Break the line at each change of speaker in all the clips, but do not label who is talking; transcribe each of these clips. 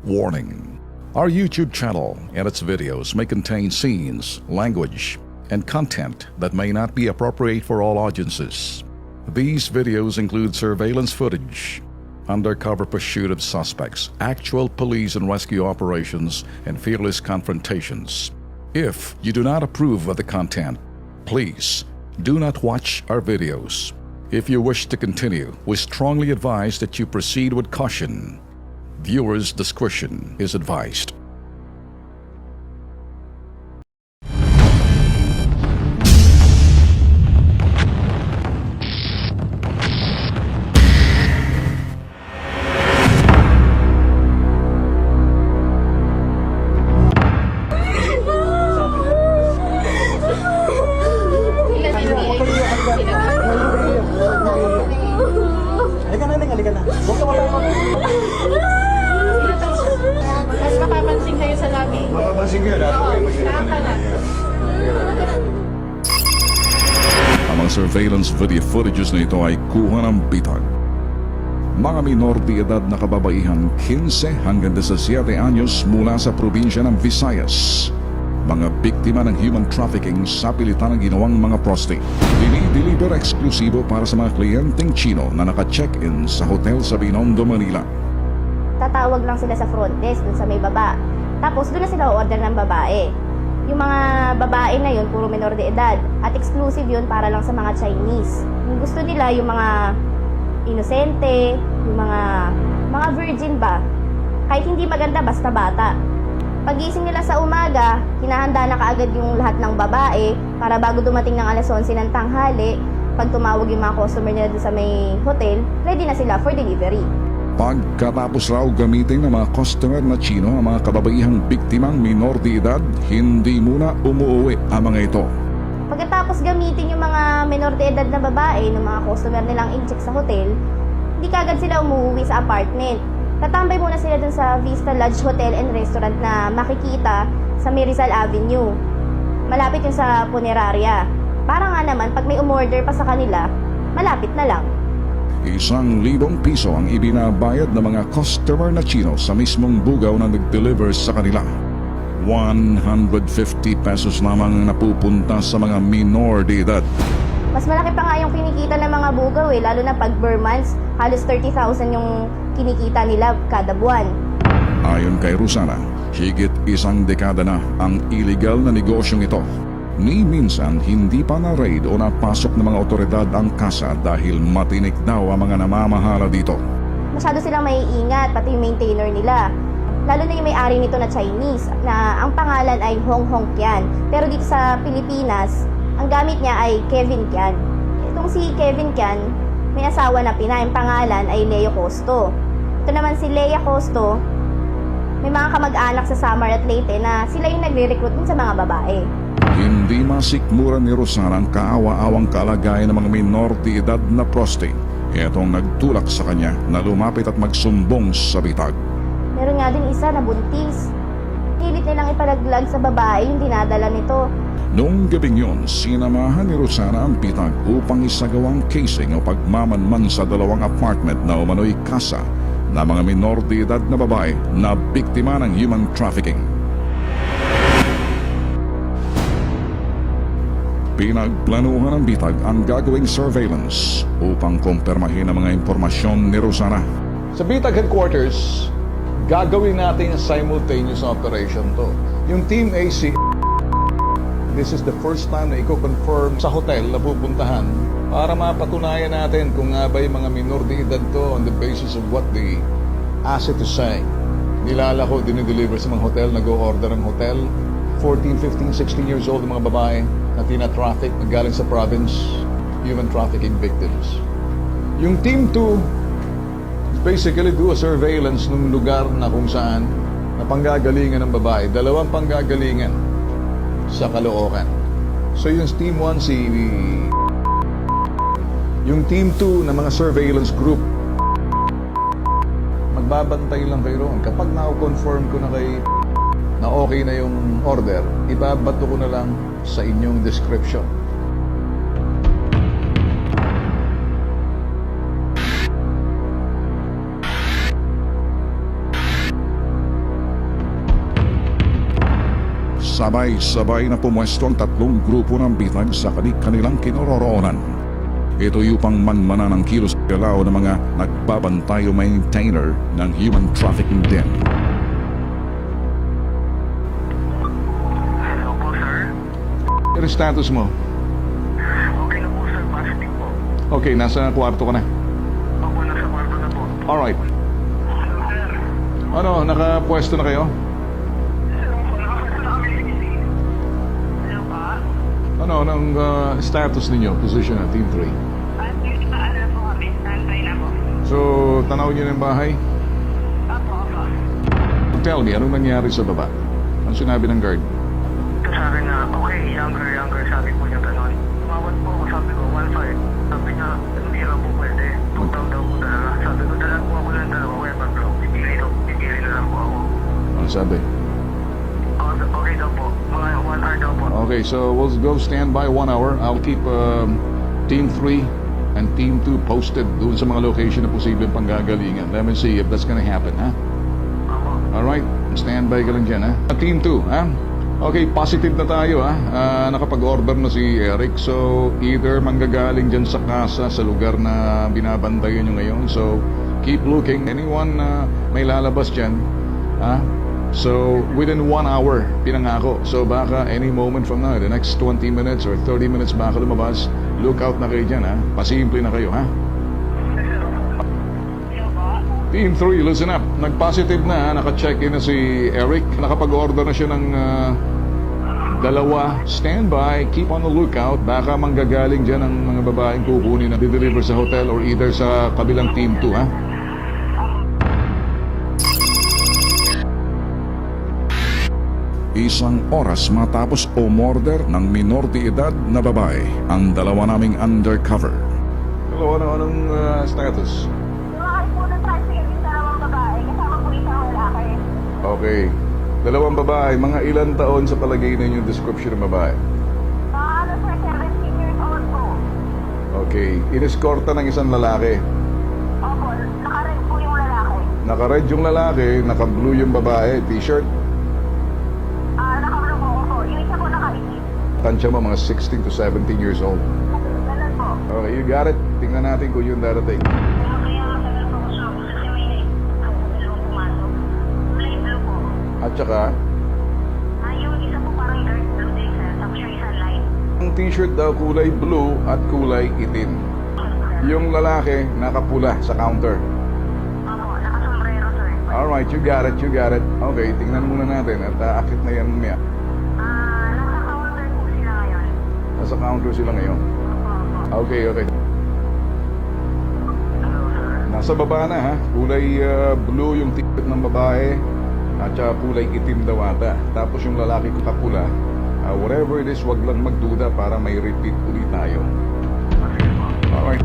Warning: our YouTube channel and its videos may contain scenes, language, and content that may not be appropriate for all audiences. These videos include surveillance footage, undercover pursuit of suspects, actual police and rescue operations, and fearless confrontations. If you do not approve of the content, please do not watch our videos. If you wish to continue, we strongly advise that you proceed with caution. Viewers' discretion is advised.
Halika na, halika na. Huwag ka
Mas mapapansin kayo sa labi.
mapapansin kayo.
Ang mga surveillance video footages na ito ay kuha ng bitag. Mga minor de edad na kababaihan 15 hanggang 17 anyos mula sa probinsya ng Visayas. Mga biktima ng human trafficking sa pilitan ng ginawang mga prostitute. Dinideliver eksklusibo para sa mga kliyenteng Chino na naka-check-in sa hotel sa Binondo, Manila.
Tatawag lang sila sa front desk dun sa may baba. Tapos doon na sila order ng babae. Yung mga babae na yun, puro minor de edad. At exclusive yun para lang sa mga Chinese. Yung gusto nila, yung mga inosente, yung mga virgin ba. Kahit hindi maganda, basta bata. Pagising nila sa umaga, hinahanda na kaagad yung lahat ng babae para bago dumating ng alas 11 ng tanghali, pag tumawag yung mga customer nila doon sa may hotel, ready na sila for delivery.
Pagkatapos raw gamitin ng mga customer na Chino ang mga kababaihang biktimang minor de edad, hindi muna umuwi ang mga ito.
Pagkatapos gamitin yung mga minor de edad na babae ng mga customer nilang in-check sa hotel, hindi kagad sila umuwi sa apartment. Tatambay muna sila dun sa Vista Lodge Hotel and Restaurant na makikita sa Rizal Avenue. Malapit yun sa Puneraria. Para nga naman, pag may umorder pa sa kanila, malapit na lang.
1,000 piso ang ibinabayad ng mga customer na Chino sa mismong bugaw na nag-deliver sa kanila. 150 pesos lamang ang napupunta sa mga minor de edad.
Mas malaki pa nga yung kinikita ng mga bugaw lalo na pag per months, halos 30,000 yung kinikita nila kada buwan.
Ayon kay Rosana, higit 1 dekada na ang illegal na negosyong ito. Ni minsan hindi pa na-raid o napasok ng mga otoridad ang kasa dahil matinik daw ang mga namamahala dito.
Masyado silang maiingat, pati yung maintainer nila. Lalo na yung may-ari nito na Chinese, na ang pangalan ay Hong Hong Kian. Pero dito sa Pilipinas, ang gamit niya ay Kevin Kian. Itong si Kevin Kian, may asawa na Pinay, ang pangalan ay Leo Costo. Ito naman si Lea Costo, may mga kamag-anak sa Samar at Leyte na sila yung nagre-recruit din sa mga babae.
Hindi masikmura ni Rosana ang kaawa-awang kalagayan ng mga minor de edad na prostitute. Itong nagtulak sa kanya na lumapit at magsumbong sa bitag.
Meron nga din isa na buntis. Pilit nilang ipalaglag sa babae yung dinadala nito.
Noong gabing yun, sinamahan ni Rosana ang bitag upang isagawang casing o pagmamanman sa 2 apartment na umano'y kasa na mga minor de edad na babae na biktima ng human trafficking. Pinagplanuhan ng bitag ang gagawing surveillance upang kumpirmahin ang mga impormasyon ni Rosana.
Sa Bitag Headquarters, gagawin natin simultaneous operation to. Yung Team AC, this is the first time na i-confirm sa hotel na pupuntahan para mapatunayan natin kung nga ba yung mga minor de edad to on the basis of what the asset is saying. Nilalako, dinideliver sa mga hotel, nag-o-order ang hotel. 14, 15, 16 years old ang mga babae na tina-traffic, galing sa province, human trafficking victims. Yung Team 2, basically do a surveillance ng lugar na kung saan na panggagalingan ng babae. 2 panggagalingan sa Caloocan. So yung Team 1, yung Team 2 na mga surveillance group, magbabantay lang kayo roon. Kapag na-confirm ko na na okay na yung order, ibabato ko na lang sa inyong description.
Sabay-sabay na pumwesto ang tatlong grupo ng bitag sa kanilang kinaroroonan. Ito yung pang manmana ng kilos galaw ng mga nagbabantay o maintainer ng human trafficking den.
Hello po, sir.
Ano status mo?
Okay na po, sir. Positive po.
Okay, nasa kwarto ka na.
Ako nasa kwarto na po.
Alright.
Sir,
Ano, nakapwesto na kayo?
nakapwesto na kami. Hello pa?
Ano, anong status ninyo, position na, Team 3?
Ano po kami? Standby na po.
So, tanaw niyo ng bahay?
Apo.
Tell me, anong nangyari sa baba? Ano sinabi ng guard?
Ito sa akin na, okay, younger. Sabi po niya gano'n. Tumawad po ako, sabi ko, 1.5. Sabi niya, hindi raw po pwede. 2,000 daw po talaga. Sabi ko, dala po ako ng dalawa. Kaya pag pipili na lang po ako.
Ano sabi?
Okay daw po. Mga 1 hour daw po.
Okay, so we'll go stand by 1 hour. I'll keep Team 3 and Team 2 posted doon sa mga location na posibleng panggagalingan. Let me see if that's gonna happen, ha? Alright, stand by ka lang dyan, ha? Team 2, ha? Okay, positive na tayo, ha? Nakapag-order na si Eric. So, either manggagaling dyan sa kasa, sa lugar na binabantayan nyo ngayon. So, keep looking. Anyone may lalabas dyan, ha? So, within 1 hour, pinangako. So, baka any moment from now, the next 20 minutes or 30 minutes baka lumabas, look out na kayo dyan, ha? Pasimple na kayo, ha? Team 3, listen up. Nag-positive na, naka-check-in na si Eric. Nakapag-order na siya ng dalawa. Stand by, keep on the lookout. Baka manggagaling dyan ang mga babaeng kukunin na dideliver sa hotel or either sa kabilang Team 2, ha?
Isang oras matapos umorder ng minor de edad na babae ang dalawa naming undercover.
Hello, anong status?
Lumakay po ng tricycle yung dalawang babae, kasama po isang lalaki.
Okay. Dalawang babae, mga ilan taon sa palagay ninyo description ng babae?
Ano sir, 17 years old po.
Okay. Ineskorta ng isang lalaki.
Opo, naka-red po yung lalaki.
Naka-red yung lalaki, naka-blue yung babae, t-shirt.
Naka-blue po po. Yung isa po naka-itim.
Tansya mo, mga 16 to 17 years old.
Ganun po.
Okay, you got it. Tingnan natin kung yung darating.
Kaya matagal po ko siya kasi may dalawang pumasok. Kulay blue po.
At saka,
Yung isa po parang dark blue din sir. Tapos yung isa light.
ang t-shirt daw kulay blue at kulay itim. Yung lalaki, nakapula sa counter.
Opo, naka-sombrero sir.
Alright, you got it. Okay, tingnan muna natin at aakit na yan mamaya.
Nasa counter po sila ngayon.
Nasa counter sila ngayon.
Opo.
Okay. Nasa baba na, ha? Kulay blue yung t-shirt ng babae at saka kulay itim daw ata. Tapos yung lalaki ko kapula. Whatever it is, wag lang magduda para may repeat ulit tayo. Alright.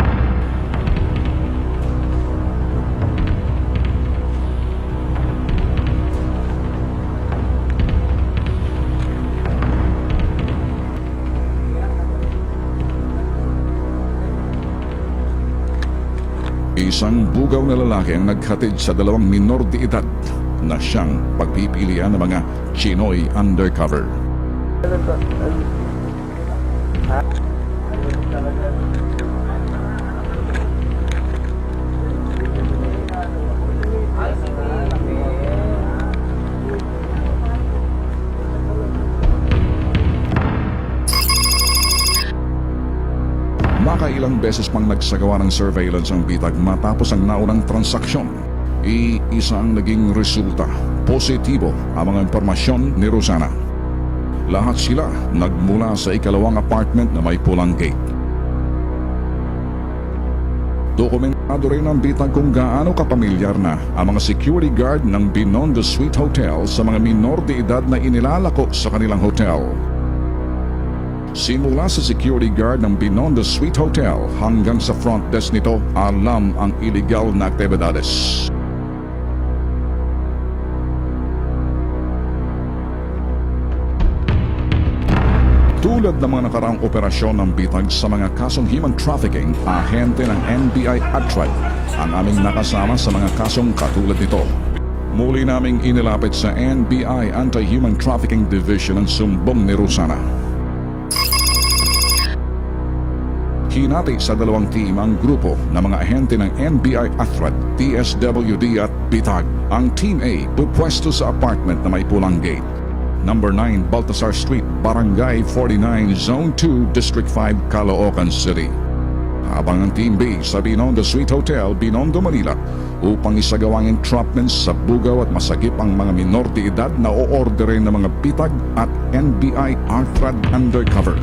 Isang bugaw na lalaki ang naghatid sa dalawang minor de edad na siyang pagpipilian ng mga Chinoy undercover. Makailang beses pang nagsagawa ng surveillance ang bitag matapos ang naunang transaksyon. Isa ang naging resulta. Positibo ang mga impormasyon ni Rosana. Lahat sila nagmula sa ikalawang apartment na may pulang gate. Dokumentado rin ang bitag kung gaano kapamilyar na ang mga security guard ng Binondo Suite Hotel sa mga minor de edad na inilalako sa kanilang hotel. Simula sa security guard ng Binondo Suite Hotel hanggang sa front desk nito, alam ang illegal na aktibidades. Tulad ng mga nakaraang operasyon ng bitag sa mga kasong human trafficking, ahente ng NBI at tribe ang aming nakasama sa mga kasong katulad nito. Muli naming inilapit sa NBI Anti-Human Trafficking Division ng Sumbong ni Rosana. Hinati sa dalawang team ang grupo ng mga ahente ng NBI ATRAD, DSWD at BITAG. Ang Team A pupwesto sa apartment na may pulang gate. Number 9 Baltasar Street, Barangay 49, Zone 2, District 5, Caloocan City. Habang ang Team B sa Binondo Suite Hotel, Binondo, Manila upang isagawang entrapment sa bugaw at masagip ang mga minor de edad na o-orderin ng mga BITAG at NBI ATRAD undercover.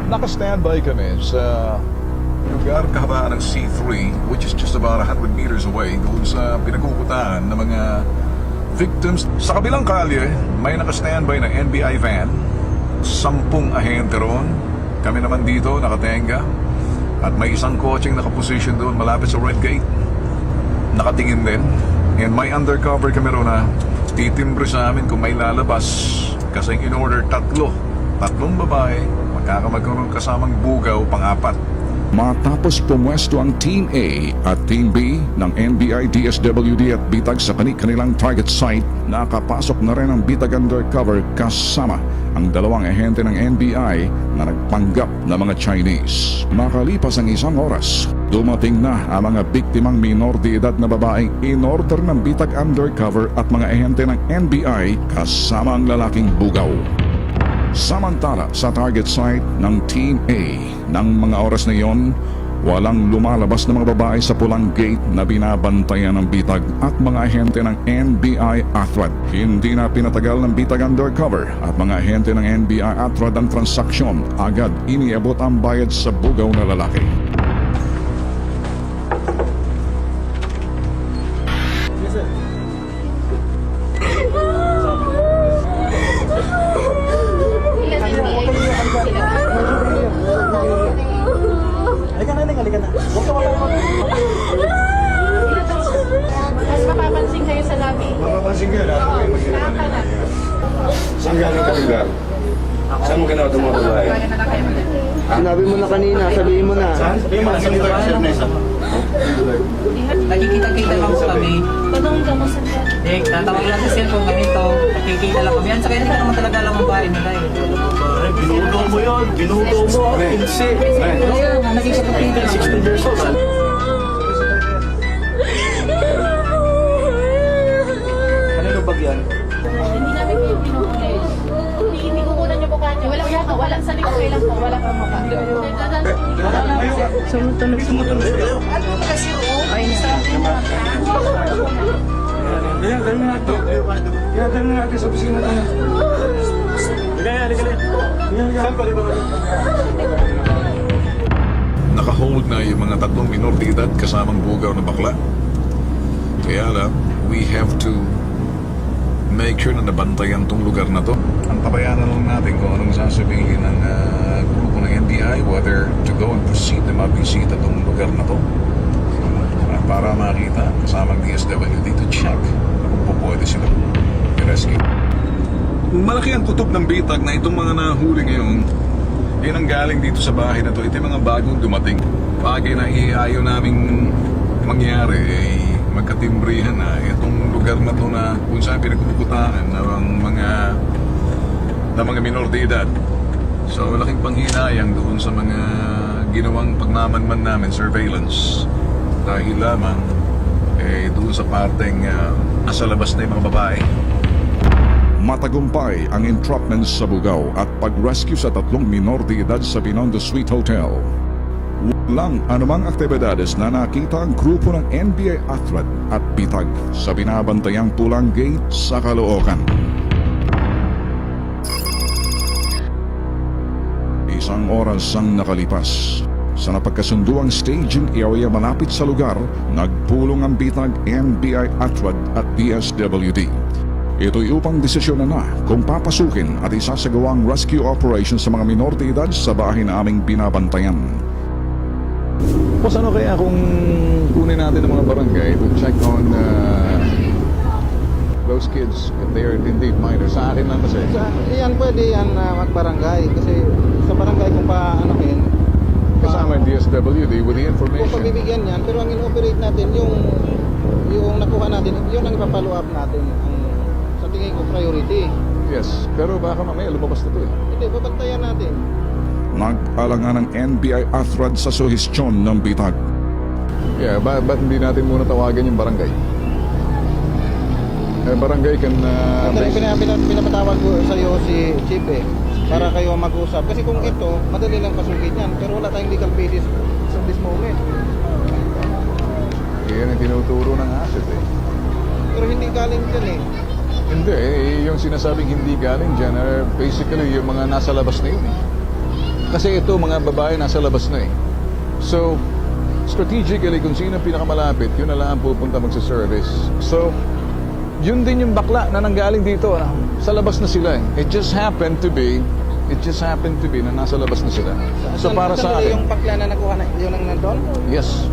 Naka-standby kami sa lugar kahabaan ng C3, which is just about 100 meters away doon sa pinagkukutaan ng mga victims. Sa kabilang kalye, may naka-standby na NBI van, 10 ahente roon. Kami naman dito, nakatenga. At may isang coaching nakaposition doon malapit sa red gate. Nakatingin din. And may undercover kami roon na titimbre sa amin kung may lalabas. Kasi in order tatlong babae, magkakamagkaroon kasamang bugaw pang-apat.
Matapos pumwesto ang Team A at Team B ng NBI, DSWD at BITAG sa kanilang target site, nakapasok na rin ang BITAG undercover kasama ang dalawang ahente ng NBI na nagpanggap na mga Chinese. Makalipas ang isang oras, dumating na ang mga biktimang minor de edad na babaeng in-order ng BITAG undercover at mga ahente ng NBI kasama ang lalaking bugaw. Samantala sa target site ng Team A, ng mga oras na iyon, walang lumalabas na mga babae sa pulang gate na binabantayan ng BITAG at mga ahente ng NBI ATRAD. Hindi na pinatagal ng BITAG undercover at mga ahente ng NBI ATRAD ang transaksyon. Agad iniabot ang bayad sa bugaw na lalaki.
Yes, sir. Halika na, halika na. Huwag ka matakot.
Mas mapapansin kayo sa lobby.
Mapapansin ka na.
Nakakalat.
Saan galing ka lugar? Saan mo ginawa itong mga babae?
Sinabi mo na kanina, sabihin mo na.
Sabihin mo na, sa nito, Sir Nessa.
Nagkikita-kita lang po kami.
Tanong ka mo sa
Eh, tatawag lang sa cellphone ganito. Nagkikita lang kami. Yan, sa kanya naman talaga alam ang bahay nila eh.
Binuto mo yun. Binuto mo. Pinsi.
Kaya nga, naging kapatid lang.
16 years old. Kanino bag yan?
Hindi namin kayo pinukulit. Hindi kukunan yung mukha niyo. Walang sa likod lang po. Wala kang mukha.
Sumutunog. Yan, dali na natin. Yan, dali na natin sa opisina tayo. Halika. Saan pa rin ba?
Nakahold na yung mga tatlong minor de edad kasamang bugaw na bakla. Kaya lang, we have to make sure na nabantayan tong lugar na to. Ang tabayanan lang natin kung anong sasabihin ng grupo ng NBI, whether to go and proceed na mabisita tong lugar na to. Para makita kasamang DSWD to check kung pwede sila i-rescue. Malaki ang kutob ng BITAG na itong mga nahuli ngayon. Yan ang galing dito sa bahay na to. Ito yung mga bagong dumating. Bagay na iayaw naming mangyari ay magkatimbrihan na itong lugar na to na kung saan pinagpuputaan ng mga minor de edad. So malaking panghinayang doon sa mga ginawang pagmamanman namin, surveillance. Dahil lamang doon sa parteng nasa labas na yung mga babae.
Matagumpay ang entrapment sa bugaw at pag-rescue sa tatlong minor de edad sa Binondo Suite Hotel. Walang anumang aktibidades na nakita ang grupo ng NBI ATRAD at BITAG sa binabantayang pulang gate sa Caloocan. Isang oras ang nakalipas. Sa napagkasunduang staging area malapit sa lugar, nagpulong ang BITAG, NBI ATRAD at DSWD. Ito'y upang desisyonan na kung papasukin at isasagawang rescue operation sa mga minor de edad sa bahay na aming binabantayan.
Boss, ano kaya kung kunin natin ang mga barangay to check on those kids, if they are indeed minors. Sa akin lang kasi.
Yan, pwede yan magbarangay. Kasi sa barangay kung paanohin,
Kasama yung DSWD with the
kung
information.
pagbibigyan yan, pero ang in-operate natin, yung nakuha natin, yun ang ipapalo up natin. Sa tingin ko, priority.
Yes, pero baka mamaya lumabas na to eh.
Hindi, babantayan natin.
Nag-alangan ng NBI AFRAD sa suhestyon ng bitag.
Yeah, ba't hindi natin muna tawagan yung barangay? Barangay can...
Pinapatawag ko sa iyo si Chief para kayo mag-usap. Kasi kung ito, madali lang pasugin yan. Pero wala tayong legal basis sa this moment.
Yan ang tinuturo ng asset eh.
Pero hindi galing dyan
Hindi, yung sinasabing hindi galing dyan, basically yung mga nasa labas na yun eh. Kasi ito, mga babae nasa labas na eh. So, strategically, kung sino ang pinakamalapit, yun na lang ang pupunta magsa-service. So, yun din yung bakla na nanggaling dito. Sa labas na sila eh. It just happened to be na nasa labas na sila. So, para sa akin,
yung pakla na nakuha na, yun ang nandun?
yes.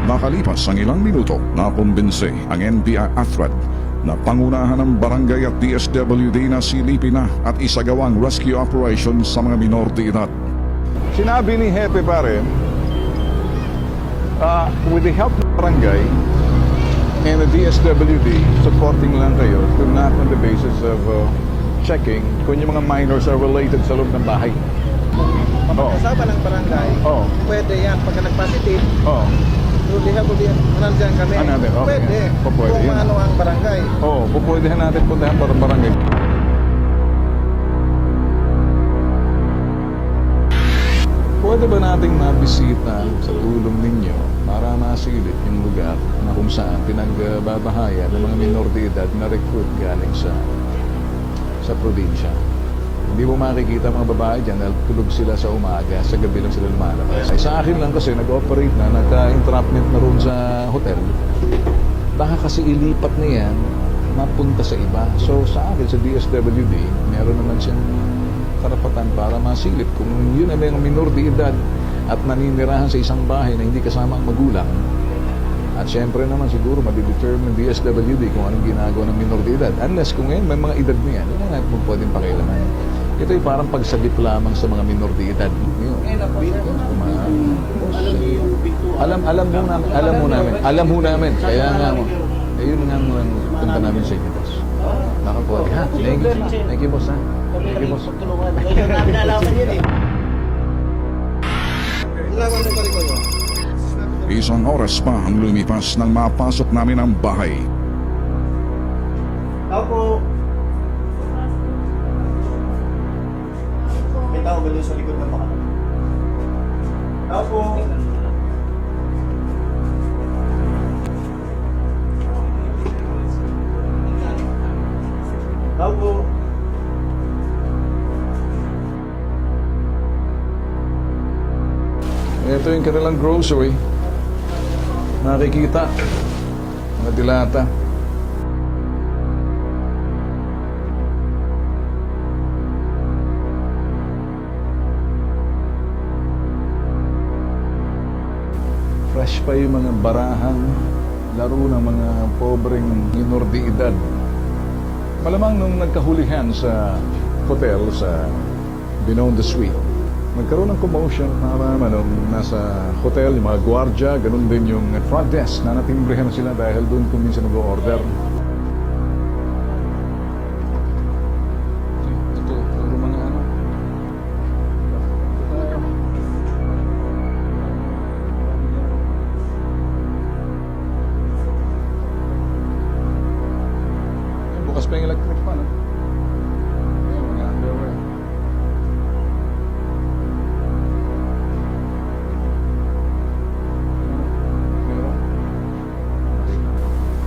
Makalipas ang ilang minuto, nakumbinse ang NBI AFRAD na pangunahan ng barangay at DSWD na silipin na at isagawang rescue operation sa mga minor de edad.
Sinabi ni Hepe pare, with the help ng barangay and the DSWD, supporting lang kayo to not on the basis of checking kung yung mga minors are related sa loob ng bahay.
Mapag-usapan ng barangay, pwede yan. Pagka nag-positive, through the help of the nandyan kami.
Okay.
Pwede.
Pwede
Kung
yan.
maano ang barangay.
Pupwedehen natin puntahan para barangay. Pwede ba nating mabisita sa tulong ninyo para masilip yung lugar na kung saan pinagbabahayan ng mga minor de edad na recruit galing sa probinsya? Hindi mo makikita mga babae dyan dahil tulog sila sa umaga, sa gabi lang sila lumalabas. Ay, sa akin lang kasi nag-operate na, nagka-entrapment na room sa hotel. Baka kasi ilipat na yan, mapunta sa iba. So sa akin, sa DSWD, meron naman siyang karapatan para masilip kung yun ay mga minor de edad at naninirahan sa isang bahay na hindi kasama ang magulang. At syempre naman siguro madidetermine ng DSWD kung anong ginagawa ng minor de edad. Unless kung ngayon may mga edad na yan, hindi natin pwedeng pakialaman. Ito ay parang pagsabit lamang sa mga minor de edad. Alam ho namin. Kaya nga mo. Yun nga mo ang punta namin sa inyo, boss. Baka po. Ha? Thank you, boss. Ha? Thank you, boss.
Namin alaman yun Ilawan mo pa rin kayo.
Isang oras pa ang lumipas nang mapasok namin ang bahay.
Tao po. May tao ba doon sa likod ng baka? Tao po. Tao po.
Ito yung kanilang grocery. Nakikita. Mga dilata. Fresh pa yung mga barahang laro ng mga pobreng minor de edad. Malamang nung nagkahulihan sa hotel sa Beyond the Suite, nagkaroon ng commotion para nung nasa hotel, yung mga gwardya, ganun din yung front desk na natimbrehan sila dahil doon kung minsan nag-order. Ito, puro mga ano. Bukas pa yung electric fan, no? Mga underwear.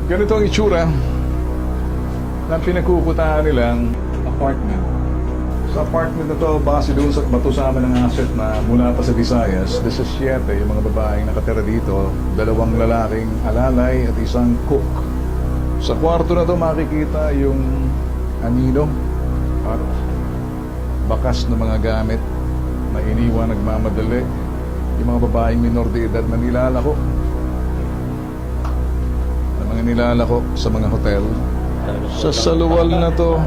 Ganito ang itsura ng pinagkukutaan nilang apartment. Sa apartment na to, base doon sa matusaman ng asset na mula pa sa Visayas, 17 yung mga babaeng nakatira dito, 2 lalaking alalay at isang cook. Sa kwarto na to makikita yung anino at bakas ng mga gamit na iniwan nagmamadali. Yung mga babaeng minor de edad na nilalako. ang nilalako sa mga hotel. Sa saluwal na to,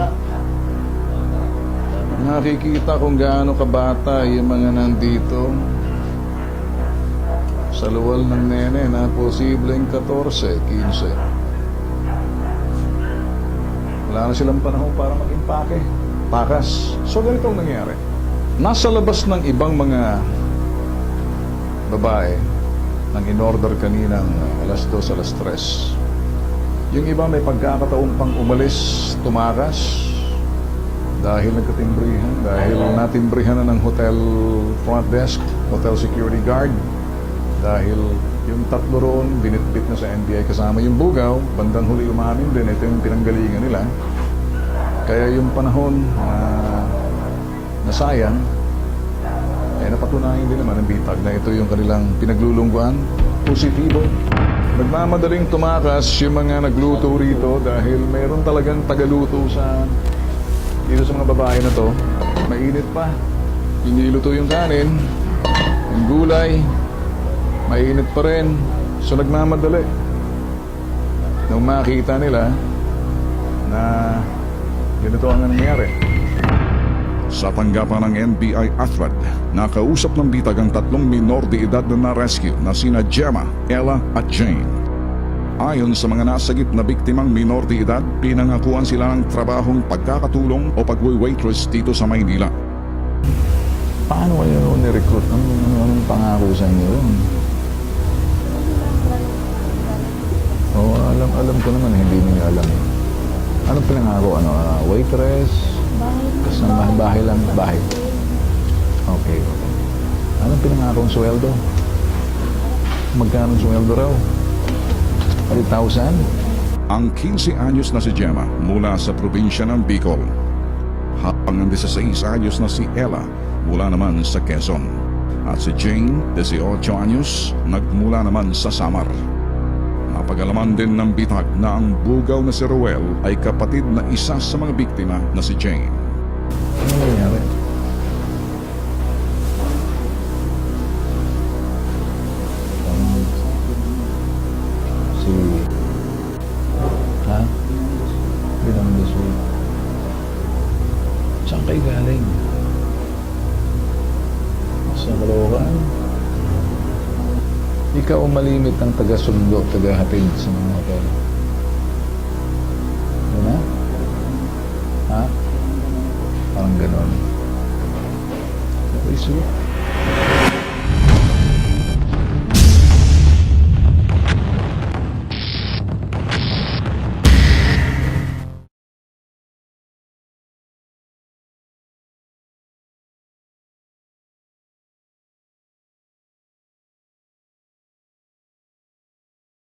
nakikita kung gaano kabata yung mga nandito. Sa luwal ng nene na posibleng 14, 15. Wala na silang panahon para mag-impake. Pakas. So ganito ang nangyari. Nasa labas ng ibang mga babae nang in-order kaninang alas 2, alas 3. Yung iba may pagkakataon pang umalis, tumakas dahil nagkatimbrihan, dahil natimbrihan na ng hotel front desk, hotel security guard, dahil yung tatlo roon binitbit na sa NBI kasama yung bugaw, bandang huli umamin din, ito yung pinanggalingan nila. Kaya yung panahon na sayang, napatunayan din naman ng bitag na ito yung kanilang pinaglulungguan, positibo. Nagmamadaling tumakas yung mga nagluto rito dahil mayroon talagang tagaluto dito sa mga babae na to. Mainit pa. Iniluto yung kanin, yung gulay, mainit pa rin. So nagmamadali. Nung makita nila na ganito ang nangyayari.
Sa tanggapan ng NBI AFRAD, nakausap ng bitag ang 3 minor de edad na na-rescue na sina Gemma, Ella at Jane. Ayon sa mga nasagip na biktimang minor de edad, pinangakuan sila ng trabahong pagkakatulong o pagwe-waitress dito sa Maynila.
Paano kayo ni-recruit? Anong pangako sa inyo? Oo, alam ko naman, hindi niyo alam. Anong pinangako? Waitress? Kasama bahay lang, bahay. Okay. Anong pinangakong sweldo? Magkano sweldo raw? 8,000?
Ang 15 anyos na si Gemma mula sa probinsya ng Bicol, habang ang 16 anyos na si Ella mula naman sa Quezon, at si Jane, 18 anyos, nagmula naman sa Samar. Napag-alaman din ng bitag na ang bugaw na si Ruel ay kapatid na isa sa mga biktima na si Jane.
Ano nangyari? Bilang this week. Saan kayo galing? Sa Caloocan? Ikaw ang malimit ng taga-sundo, taga-hatid sa mga hotel. Ano? Ha? Parang ganon. Okay, sweet.